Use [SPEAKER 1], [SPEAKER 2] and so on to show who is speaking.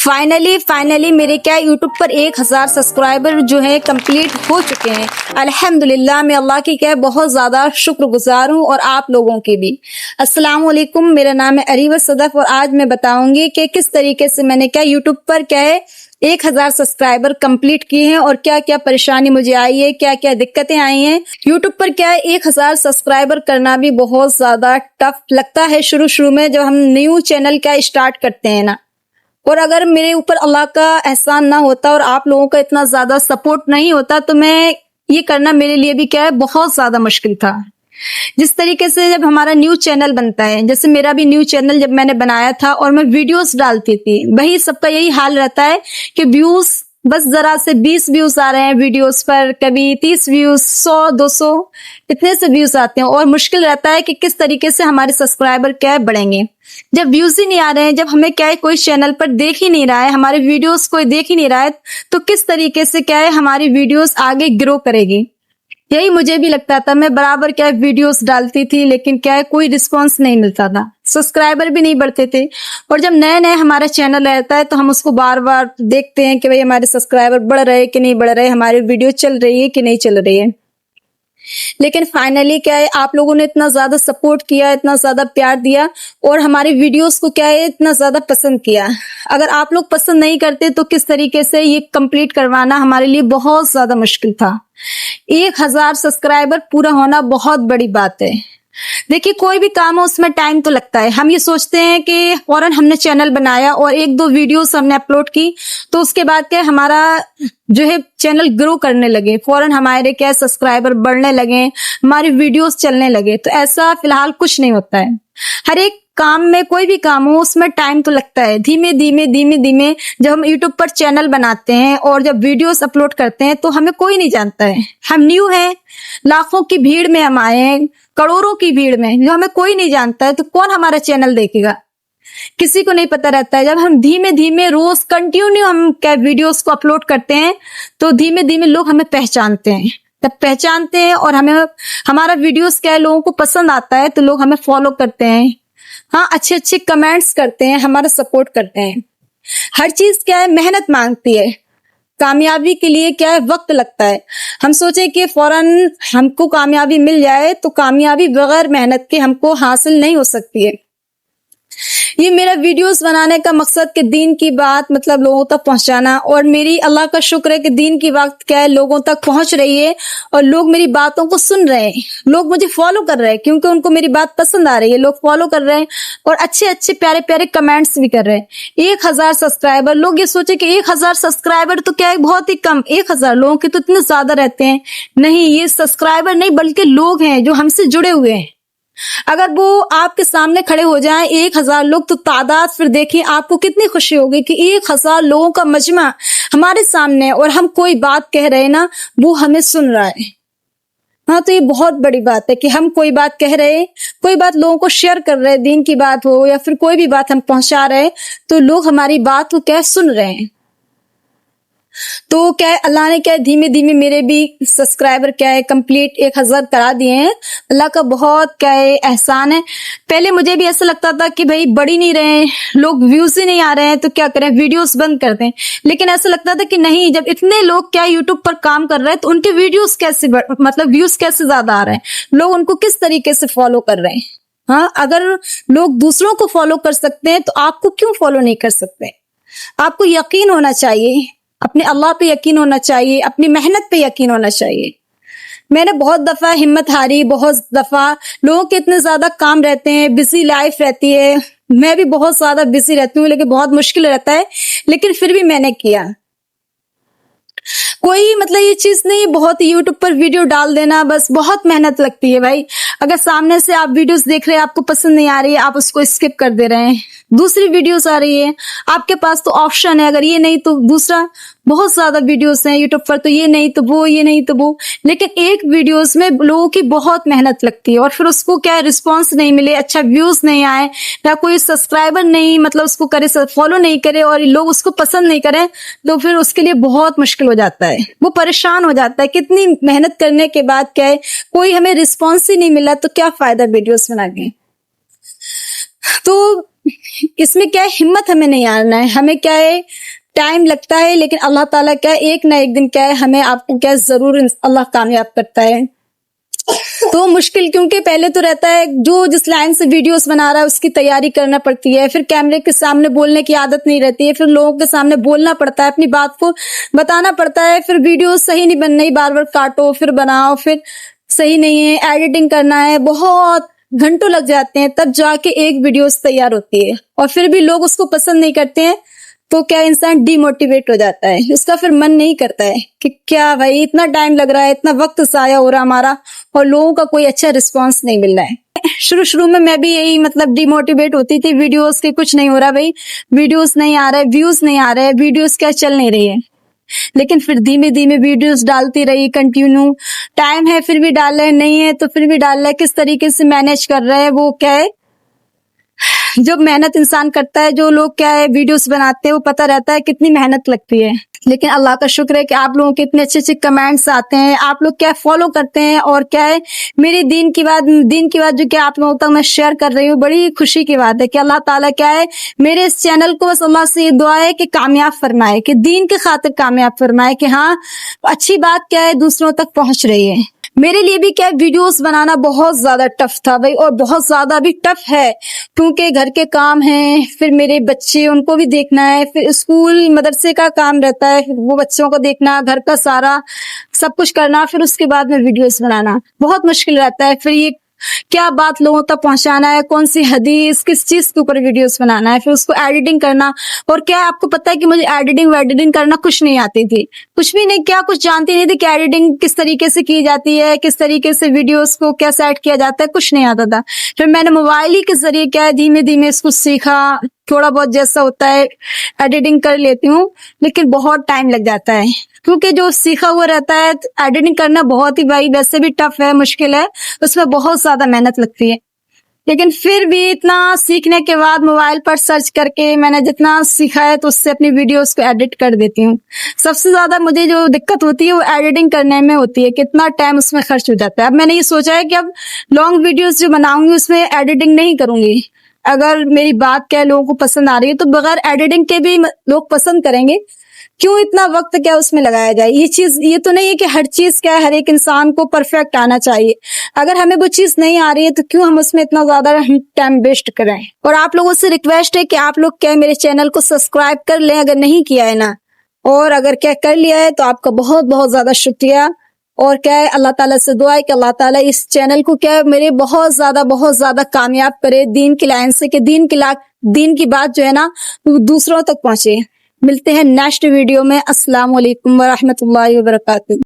[SPEAKER 1] Finally मेरे क्या YouTube पर 1000 सब्सक्राइबर जो है कंप्लीट हो चुके हैं। अल्हम्दुलिल्लाह, मैं अल्लाह की क्या बहुत ज़्यादा शुक्रगुजार हूँ और आप लोगों की भी। अस्सलाम वालेकुम, मेरा नाम है अरीवा सदफ और आज मैं बताऊंगी कि किस तरीके से मैंने क्या यूट्यूब पर क्या है 1000 सब्सक्राइबर कंप्लीट किए हैं और क्या क्या परेशानी मुझे आई है, क्या क्या दिक्कतें आई हैं। यूट्यूब पर क्या है 1000 सब्सक्राइबर करना भी बहुत ज्यादा टफ लगता है शुरू में, जब हम न्यू चैनल क्या स्टार्ट करते हैं ना। और अगर मेरे ऊपर अल्लाह का एहसान ना होता और आप लोगों का इतना ज्यादा सपोर्ट नहीं होता तो मैं ये करना मेरे लिए भी क्या है बहुत ज्यादा मुश्किल था। जिस तरीके से जब हमारा न्यू चैनल बनता है, जैसे मेरा भी न्यू चैनल जब मैंने बनाया था और मैं वीडियोस डालती थी, वही सबका यही हाल रहता है कि व्यूज बस जरा से 20 व्यूज आ रहे हैं वीडियोस पर, कभी 30 व्यूज, 100 200 इतने से व्यूज आते हैं और मुश्किल रहता है कि किस तरीके से हमारे सब्सक्राइबर क्या है बढ़ेंगे। जब व्यूज ही नहीं आ रहे हैं, जब हमें क्या है कोई चैनल पर देख ही नहीं रहा है, हमारे वीडियोस कोई देख ही नहीं रहा है, तो किस तरीके से क्या है हमारी वीडियोस आगे ग्रो करेगी। यही मुझे भी लगता था। मैं बराबर क्या है वीडियोस डालती थी लेकिन क्या है कोई रिस्पांस नहीं मिलता था, सब्सक्राइबर भी नहीं बढ़ते थे। और जब नए नए हमारा चैनल रहता है तो हम उसको बार बार देखते हैं कि भाई हमारे सब्सक्राइबर बढ़ रहे हैं कि नहीं बढ़ रहे, हमारी वीडियो चल रही है कि नहीं चल रही है। लेकिन फाइनली क्या है आप लोगों ने इतना ज्यादा सपोर्ट किया, इतना ज्यादा प्यार दिया और हमारी वीडियोस को क्या है इतना ज्यादा पसंद किया। अगर आप लोग पसंद नहीं करते तो किस तरीके से ये कंप्लीट करवाना हमारे लिए बहुत ज्यादा मुश्किल था। 1000 सब्सक्राइबर पूरा होना बहुत बड़ी बात है। देखिए कोई भी काम हो उसमें टाइम तो लगता है। हम ये सोचते हैं कि फौरन हमने चैनल बनाया और 1-2 वीडियोस हमने अपलोड की तो उसके बाद क्या हमारा जो है चैनल ग्रो करने लगे, फौरन हमारे क्या सब्सक्राइबर बढ़ने लगे, हमारी वीडियोस चलने लगे। तो ऐसा फिलहाल कुछ नहीं होता है। हर एक काम में, कोई भी काम हो उसमें टाइम तो लगता है। धीमे धीमे जब हम यूट्यूब पर चैनल बनाते हैं और जब वीडियोस अपलोड करते हैं तो हमें कोई नहीं जानता है, हम न्यू हैं, लाखों की भीड़ में हम आए हैं, करोड़ों की भीड़ में, जो हमें कोई नहीं जानता है तो कौन हमारा चैनल देखेगा, किसी को नहीं पता रहता है। जब हम धीमे धीमे रोज कंटिन्यू हम क्या वीडियोस को अपलोड करते हैं तो धीमे धीमे लोग हमें पहचानते हैं, तब पहचानते हैं और हमें हमारा वीडियोस क्या है लोगों को पसंद आता है तो लोग हमें फॉलो करते हैं, हाँ अच्छे अच्छे कमेंट्स करते हैं, हमारा सपोर्ट करते हैं। हर चीज क्या है मेहनत मांगती है, कामयाबी के लिए क्या है वक्त लगता है। हम सोचे कि फौरन हमको कामयाबी मिल जाए तो कामयाबी बगैर मेहनत के हमको हासिल नहीं हो सकती है। ये मेरा वीडियोस बनाने का मकसद कि दीन की बात मतलब लोगों तक पहुंचाना, और मेरी अल्लाह का शुक्र है कि दीन की बात क्या है लोगों तक पहुंच रही है और लोग मेरी बातों को सुन रहे हैं, लोग मुझे फॉलो कर रहे हैं क्योंकि उनको मेरी बात पसंद आ रही है, लोग फॉलो कर रहे हैं और अच्छे अच्छे प्यारे प्यारे कमेंट्स भी कर रहे हैं। 1000 सब्सक्राइबर, लोग ये सोचे कि 1000 सब्सक्राइबर तो क्या है बहुत ही कम, 1000 लोगों के तो इतने ज्यादा रहते हैं। नहीं, ये सब्सक्राइबर नहीं बल्कि लोग हैं जो हमसे जुड़े हुए हैं। अगर वो आपके सामने खड़े हो जाएं 1000 लोग तो तादाद फिर देखिए आपको कितनी खुशी होगी कि 1000 लोगों का मजमा हमारे सामने और हम कोई बात कह रहे हैं ना वो हमें सुन रहा है। हाँ, तो ये बहुत बड़ी बात है कि हम कोई बात कह रहे हैं, कोई बात लोगों को शेयर कर रहे हैं, दीन की बात हो या फिर कोई भी बात हम पहुंचा रहे हैं तो लोग हमारी बात को क्या सुन रहे हैं। तो क्या है अल्लाह ने क्या है धीमे धीमे मेरे भी सब्सक्राइबर क्या है कंप्लीट 1000 करा दिए हैं। अल्लाह का बहुत क्या है एहसान है। पहले मुझे भी ऐसा लगता था कि भाई बढ़ ही नहीं रहे हैं, लोग व्यूज ही नहीं आ रहे हैं तो क्या करें, वीडियोस बंद कर दें। लेकिन ऐसा लगता था कि नहीं, जब इतने लोग क्या यूट्यूब पर काम कर रहे हैं तो उनके वीडियोस कैसे मतलब व्यूज कैसे ज्यादा आ रहे हैं, लोग उनको किस तरीके से फॉलो कर रहे हैं। हाँ, अगर लोग दूसरों को फॉलो कर सकते हैं तो आपको क्यों फॉलो नहीं कर सकते। आपको यकीन होना चाहिए, अपने अल्लाह पे यकीन होना चाहिए, अपनी मेहनत पे यकीन होना चाहिए। मैंने बहुत दफा हिम्मत हारी, बहुत दफा लोगों के इतने ज्यादा काम रहते हैं, बिजी लाइफ रहती है, मैं भी बहुत ज्यादा बिजी रहती हूँ लेकिन बहुत मुश्किल रहता है, लेकिन फिर भी मैंने किया। कोई मतलब ये चीज नहीं बहुत यूट्यूब पर वीडियो डाल देना, बस बहुत मेहनत लगती है भाई। अगर सामने से आप वीडियोस देख रहे हैं, आपको पसंद नहीं आ रही है, आप उसको स्किप कर दे रहे हैं, दूसरी वीडियोस आ रही है, आपके पास तो ऑप्शन है, अगर ये नहीं तो दूसरा, बहुत ज्यादा वीडियोस हैं यूट्यूब पर, तो ये नहीं तो वो, ये नहीं तो वो। लेकिन एक वीडियोस में लोगों की बहुत मेहनत लगती है और फिर उसको क्या रिस्पांस नहीं मिले, अच्छा व्यूज नहीं आए या कोई सब्सक्राइबर नहीं मतलब उसको करे, फॉलो नहीं करे और लोग उसको पसंद नहीं करें तो फिर उसके लिए बहुत मुश्किल हो जाता है, वो परेशान हो जाता है। कितनी मेहनत करने के बाद क्या है कोई हमें रिस्पॉन्स ही नहीं मिला तो क्या फायदा वीडियोस बना के। तो इसमें क्या है, हिम्मत हमें नहीं आना है, हमें क्या है टाइम लगता है, लेकिन अल्लाह ताला क्या है एक ना एक दिन क्या है हमें आपको क्या है जरूर अल्लाह कामयाब करता है। तो मुश्किल क्योंकि पहले तो रहता है जो जिस लाइन से वीडियोस बना रहा है उसकी तैयारी करना पड़ती है, फिर कैमरे के सामने बोलने की आदत नहीं रहती है, फिर लोगों के सामने बोलना पड़ता है, अपनी बात को बताना पड़ता है, फिर वीडियो सही नहीं बन रही, बार बार काटो फिर बनाओ, फिर सही नहीं है, एडिटिंग करना है, बहुत घंटों लग जाते हैं तब जाके एक वीडियो तैयार होती है, और फिर भी लोग उसको पसंद नहीं करते हैं तो क्या इंसान डिमोटिवेट हो जाता है, उसका फिर मन नहीं करता है कि क्या भाई इतना टाइम लग रहा है, इतना वक्त ज़ाया हो रहा हमारा और लोगों का कोई अच्छा रिस्पांस नहीं मिल रहा है। शुरू में मैं भी यही मतलब डिमोटिवेट होती थी, वीडियोस के कुछ नहीं हो रहा भाई, वीडियोस नहीं आ रहे, व्यूज नहीं आ रहे, वीडियोस क्या चल नहीं रही है, लेकिन फिर धीमे धीमे वीडियोस डालती रही कंटिन्यू, टाइम है फिर भी डाल रहे, नहीं है तो फिर भी डाल रहे, किस तरीके से मैनेज कर रहे हैं वो क्या है, जब मेहनत इंसान करता है, जो लोग क्या है वीडियोस बनाते हैं वो पता रहता है कितनी मेहनत लगती है। लेकिन अल्लाह का शुक्र है कि आप लोगों के इतने अच्छे अच्छे कमेंट्स आते हैं, आप लोग क्या फॉलो करते हैं, और क्या है मेरी दीन की बात जो क्या आप लोगों तक मैं शेयर कर रही हूँ, बड़ी खुशी की बात है कि अल्लाह ताला क्या है मेरे इस चैनल को बस अल्लाह से ये दुआ है कि कामयाब फरमाए, कि दीन के खातिर कामयाब फरमाए, कि हाँ अच्छी बात क्या है दूसरों तक पहुंच रही है। मेरे लिए भी क्या वीडियोस बनाना बहुत ज्यादा टफ था भाई, और बहुत ज्यादा भी टफ है, क्योंकि घर के काम हैं, फिर मेरे बच्चे उनको भी देखना है, फिर स्कूल मदरसे का काम रहता है, फिर वो बच्चों को देखना, घर का सारा सब कुछ करना, फिर उसके बाद में वीडियोस बनाना बहुत मुश्किल रहता है। फिर ये क्या बात लोगों तक पहुंचाना है, कौन सी हदीस किस चीज के ऊपर वीडियोस बनाना है, फिर उसको एडिटिंग करना, और क्या आपको पता है कि मुझे एडिटिंग करना कुछ नहीं आती थी, कुछ भी नहीं, क्या कुछ जानती नहीं थी कि एडिटिंग किस तरीके से की जाती है, किस तरीके से वीडियोस को क्या सेट किया जाता है, कुछ नहीं आता था। फिर मैंने मोबाइल ही के जरिए क्या है धीमे धीमे इसको सीखा, थोड़ा बहुत जैसा होता है एडिटिंग कर लेती हूँ, लेकिन बहुत टाइम लग जाता है क्योंकि जो सीखा हुआ रहता है एडिटिंग करना बहुत ही भाई वैसे भी टफ है, मुश्किल है, उसमें बहुत ज्यादा मेहनत लगती है। लेकिन फिर भी इतना सीखने के बाद मोबाइल पर सर्च करके मैंने जितना सीखा है तो उससे अपनी वीडियोस को एडिट कर देती हूँ। सबसे ज्यादा मुझे जो दिक्कत होती है वो एडिटिंग करने में होती है, कितना टाइम उसमें खर्च हो जाता है। अब मैंने ये सोचा है कि अब लॉन्ग वीडियोस जो बनाऊंगी उसमें एडिटिंग नहीं करूंगी, अगर मेरी बात क्या लोगों को पसंद आ रही है तो बगैर एडिटिंग के भी लोग पसंद करेंगे, क्यों इतना वक्त क्या उसमें लगाया जाए। ये तो नहीं है कि हर चीज क्या है हर एक इंसान को परफेक्ट आना चाहिए, अगर हमें वो चीज नहीं आ रही है तो क्यों हम उसमें इतना ज्यादा टाइम वेस्ट करें। और आप लोगों से रिक्वेस्ट है कि आप लोग क्या मेरे चैनल को सब्सक्राइब कर लें अगर नहीं किया है ना, और अगर क्या कर लिया है तो आपका बहुत बहुत ज्यादा शुक्रिया। और क्या है अल्लाह ताला से दुआ है कि अल्लाह ताला इस चैनल को क्या है मेरे बहुत ज्यादा कामयाब करे दीन की लाइन से, कि दीन की बात जो है ना दूसरों तक पहुंचे। मिलते हैं नेक्स्ट वीडियो में। अस्सलाम वालेकुम व रहमतुल्लाहि व बरकातुहू।